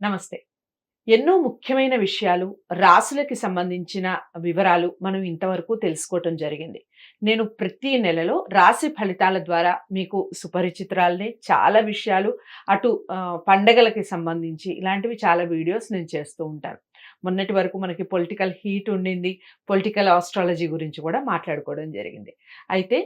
నమస్తే. ఎన్నో ముఖ్యమైన విషయాలు, రాశులకి సంబంధించిన వివరాలు మనం ఇంతవరకు తెలుసుకోవటం జరిగింది. నేను ప్రతి నెలలో రాశి ఫలితాల ద్వారా మీకు సుపరిచితురాలిని. చాలా విషయాలు అటు పండగలకి సంబంధించి ఇలాంటివి చాలా వీడియోస్ నేను చేస్తూ ఉంటాను. మొన్నటి వరకు మనకి పొలిటికల్ హీట్ ఉండింది. పొలిటికల్ ఆస్ట్రాలజీ గురించి కూడా మాట్లాడుకోవడం జరిగింది. అయితే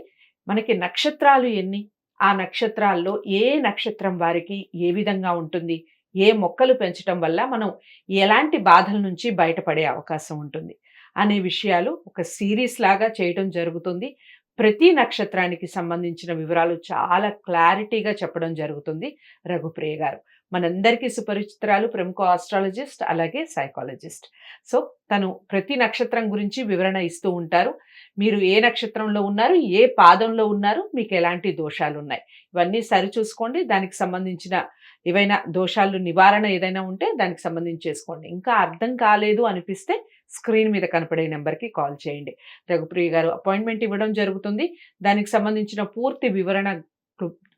మనకి నక్షత్రాలు ఎన్ని? ఆ నక్షత్రాల్లో ఏ నక్షత్రం వారికి ఏ విధంగా ఉంటుంది? ఏ మొక్కలు పెంచటం వల్ల మనం ఎలాంటి బాధల నుంచి బయటపడే అవకాశం ఉంటుంది అనే విషయాలు ఒక సిరీస్ లాగా చేయటం జరుగుతుంది. ప్రతి నక్షత్రానికి సంబంధించిన వివరాలు చాలా క్లారిటీగా చెప్పడం జరుగుతుంది రఘుప్రియ గారు. మనందరికీ సుపరిచితురాలు, ప్రముఖ ఆస్ట్రాలజిస్ట్, అలాగే సైకాలజిస్ట్. సో తను ప్రతి నక్షత్రం గురించి వివరణ ఇస్తూ ఉంటారు. మీరు ఏ నక్షత్రంలో ఉన్నారు, ఏ పాదంలో ఉన్నారు, మీకు ఎలాంటి దోషాలు ఉన్నాయి, ఇవన్నీ సరిచూసుకోండి. దానికి సంబంధించిన ఏవైనా దోషాలు నివారణ ఏదైనా ఉంటే దానికి సంబంధించి చేసుకోండి. ఇంకా అర్థం కాలేదు అనిపిస్తే స్క్రీన్ మీద కనపడే నెంబర్కి కాల్ చేయండి. రఘుప్రియ గారు అపాయింట్మెంట్ ఇవ్వడం జరుగుతుంది. దానికి సంబంధించిన పూర్తి వివరణ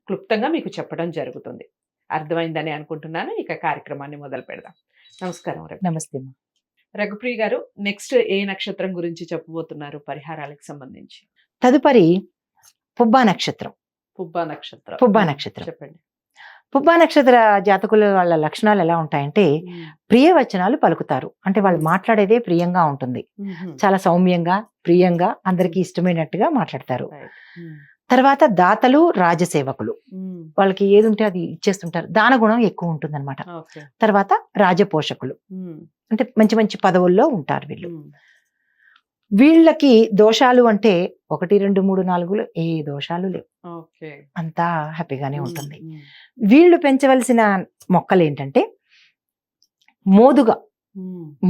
క్లుప్తంగా మీకు చెప్పడం జరుగుతుంది. అర్థమైందని అనుకుంటున్నాను. ఇక కార్యక్రమాన్ని మొదలు పెడదాం. నమస్కారం. నమస్తే. రఘుప్రియ గారు, నెక్స్ట్ ఏ నక్షత్రం గురించి చెప్పబోతున్నారు పరిహారాలకు సంబంధించి? తదుపరి పుబ్బా నక్షత్రం. పుబ్బా నక్షత్రం. పుబ్బా నక్షత్రం చెప్పండి. పుబ్బా నక్షత్ర జాతకుల వాళ్ళ లక్షణాలు ఎలా ఉంటాయంటే, ప్రియవచనాలు పలుకుతారు. అంటే వాళ్ళు మాట్లాడేదే ప్రియంగా ఉంటుంది. చాలా సౌమ్యంగా, ప్రియంగా, అందరికీ ఇష్టమైనట్టుగా మాట్లాడతారు. తర్వాత దాతలు, రాజసేవకులు. వాళ్ళకి ఏది ఉంటే అది ఇచ్చేస్తుంటారు. దాన గుణం ఎక్కువ ఉంటుంది అనమాట. తర్వాత రాజపోషకులు, అంటే మంచి మంచి పదవుల్లో ఉంటారు వీళ్ళు. వీళ్ళకి దోషాలు అంటే 1, 2, 3, 4 ఏ దోషాలు లేవు. అంతా హ్యాపీగానే ఉంటుంది. వీళ్ళు పెంచవలసిన మొక్కలు ఏంటంటే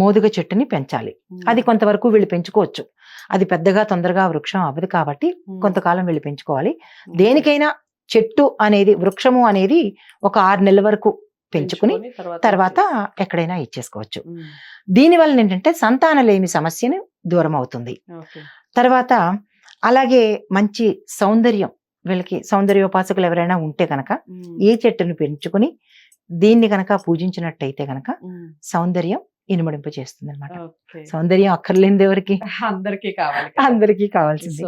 మోదుగ చెట్టుని పెంచాలి. అది కొంతవరకు వీళ్ళు పెంచుకోవచ్చు. అది పెద్దగా తొందరగా వృక్షం అవ్వదు కాబట్టి కొంతకాలం వీళ్ళు పెంచుకోవాలి. దేనికైనా చెట్టు అనేది, వృక్షము అనేది ఒక 6 నెలల వరకు పెంచుకుని తర్వాత ఎక్కడైనా ఇచ్చేసుకోవచ్చు. దీనివల్ల ఏంటంటే సంతానలేమి సమస్యను దూరం అవుతుంది. తర్వాత అలాగే మంచి సౌందర్యం, వీళ్ళకి సౌందర్యోపాసకులు ఎవరైనా ఉంటే కనుక ఈ చెట్టును పెంచుకుని దీన్ని కనుక పూజించినట్టయితే కనుక సౌందర్యం ఇనుమడింపు చేస్తుంది అనమాట. సౌందర్యం అక్కర్లేనిది ఎవరికి? అందరికీ కావాల్సింది.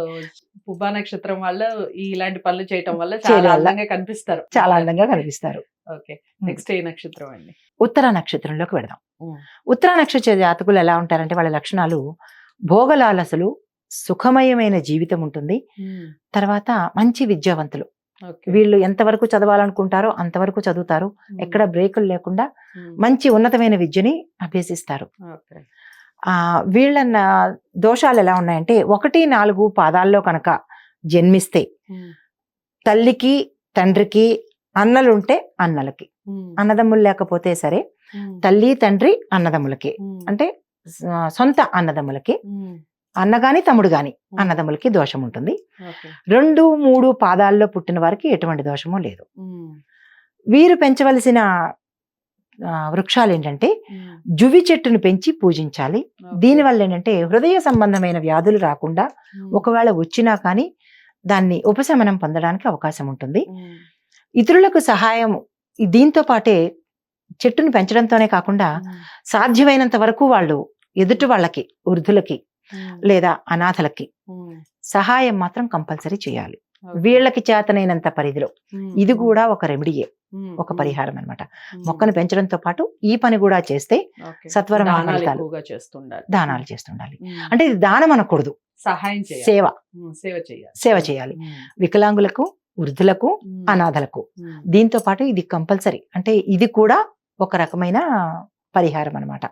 పుబ్బా నక్షత్రం వల్ల ఇలాంటి పనులు చేయటం వల్ల చాలా అందంగా కనిపిస్తారు. ఓకే, నెక్స్ట్ ఏ నక్షత్రం అండి? ఉత్తర నక్షత్రంలోకి వెళదాం. ఉత్తర నక్షత్ర జాతకులు ఎలా ఉంటారంటే, వాళ్ళ లక్షణాలు భోగలాలసలు, సుఖమయమైన జీవితం ఉంటుంది. తర్వాత మంచి విద్యావంతులు. వీళ్ళు ఎంతవరకు చదవాలనుకుంటారో అంతవరకు చదువుతారు. ఎక్కడ బ్రేకులు లేకుండా మంచి ఉన్నతమైన విద్యని అభ్యసిస్తారు. వీళ్ళ దోషాలు ఎలా ఉన్నాయంటే, 1, 4 పాదాల్లో కనుక జన్మిస్తే తల్లికి, తండ్రికి, అన్నలుంటే అన్నలకి, అన్నదమ్ములు లేకపోతే సరే తల్లి, తండ్రి, అన్నదమ్ములకి, అంటే సొంత అన్నదమ్ములకి, అన్న గాని తమ్ముడు గాని అన్నదమ్ములకి దోషం ఉంటుంది. 2, 3 పాదాల్లో పుట్టిన వారికి ఎటువంటి దోషము లేదు. వీరు పెంచవలసిన వృక్షాలు ఏంటంటే జువి చెట్టును పెంచి పూజించాలి. దీనివల్ల ఏంటంటే హృదయ సంబంధమైన వ్యాధులు రాకుండా, ఒకవేళ వచ్చినా కానీ దాన్ని ఉపశమనం పొందడానికి అవకాశం ఉంటుంది. ఇతరులకు సహాయం దీంతో పాటే చెట్టును పెంచడంతోనే కాకుండా సాధ్యమైనంత వరకు వాళ్ళు ఎదుటి వాళ్ళకి, వృద్ధులకి లేదా అనాథలకి సహాయం మాత్రం కంపల్సరీ చేయాలి. వీళ్ళకి చేతనైనంత పరిధిలో. ఇది కూడా ఒక రెమెడీయే, ఒక పరిహారం అనమాట. మొక్కను పెంచడంతో పాటు ఈ పని కూడా చేస్తే సత్వరమైన ఫలితాలు. దానాలు చేస్తుండాలి. అంటే ఇది దానం అనకూడదు, సహాయం, సేవ చేయాలి. వికలాంగులకు, వృద్ధులకు, అనాథలకు. దీంతో పాటు ఇది కంపల్సరీ. అంటే ఇది కూడా ఒక రకమైన పరిహారం అనమాట.